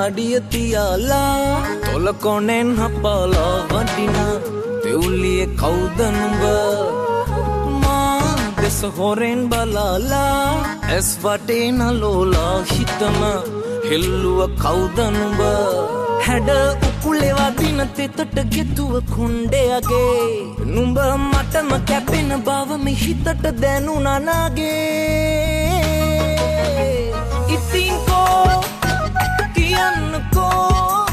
දාඩිය තියාලා තොල කොනෙන් හපලා වඩිනා දෙව්ලියේ කවුද නුඹ මා දෙස හොරෙන් බලාලා ඇස් වටේ නලෝලා හිතම හෙල්ලුව කවුද නුඹ හැඩ උකුලේ වදින තෙතට ගෙතුව කොණ්ඩයගේ නුඹ මටම කැපෙන බව මේ හිතට දැනුණා නාගේ ඉතින් කෝ කියන්නකෝ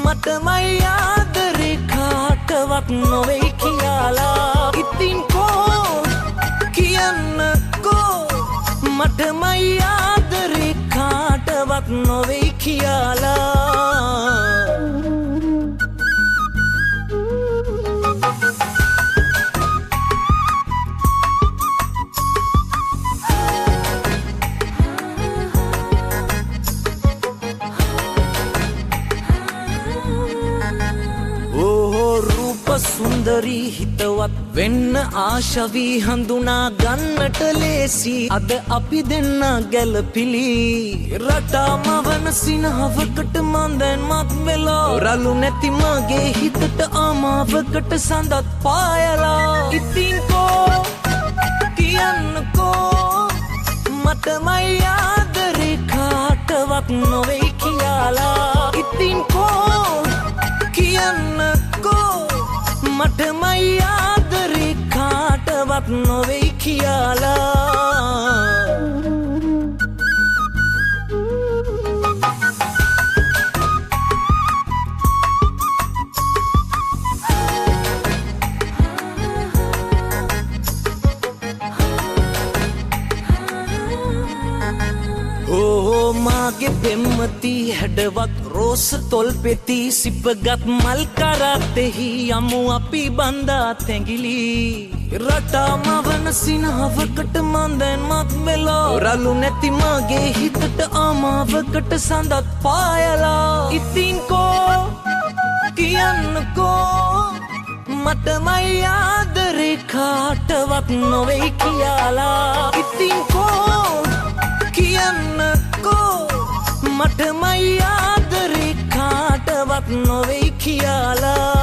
මටමයි ආදරේ කාටවත් නොවේ කියලා ඉතින් කෝ කියන්නකෝ මටමයි ආදරේ කාටවත් නොවේ කියලා සුන්දරී හිතවත් වෙන්න ආශවී හඳුනා ගන්නට ලේසි අද අපි දෙන්න ගැලපිලි රටාමවන සිනහවකට මන්දැන් මත් වෙලා රළු නැති මගේ හිතට ආමාවකට සඳත් පායලා ඉතින් කෝ කියන්නකෝ මටමයි ආදරේ කාටවත් නොවේ කියලා ඉතින් කෝ කියන්නකෝ මටමයි ආදරේ කාටවත් නොවේ කියලා මාගේ පෙම්මති හැඩවත් රෝස තොල් පෙති සිපගත් මල් කරත්තෙහි යමු අපි බන්දා තැඟිලි රටාමවන සිනහවකට මන්දැන් මත් වෙලා රළු නැති මගේ හිතට ආමාවකට සඳත් පායලා ඉතින් කෝ කියන්නකෝ මටමයි ආදරේ කාටවත් නොවේ කියලා ඉතින් කෝ කියන්නකෝ මටමයි ආදරේ කාටවත් නොවේ කියලා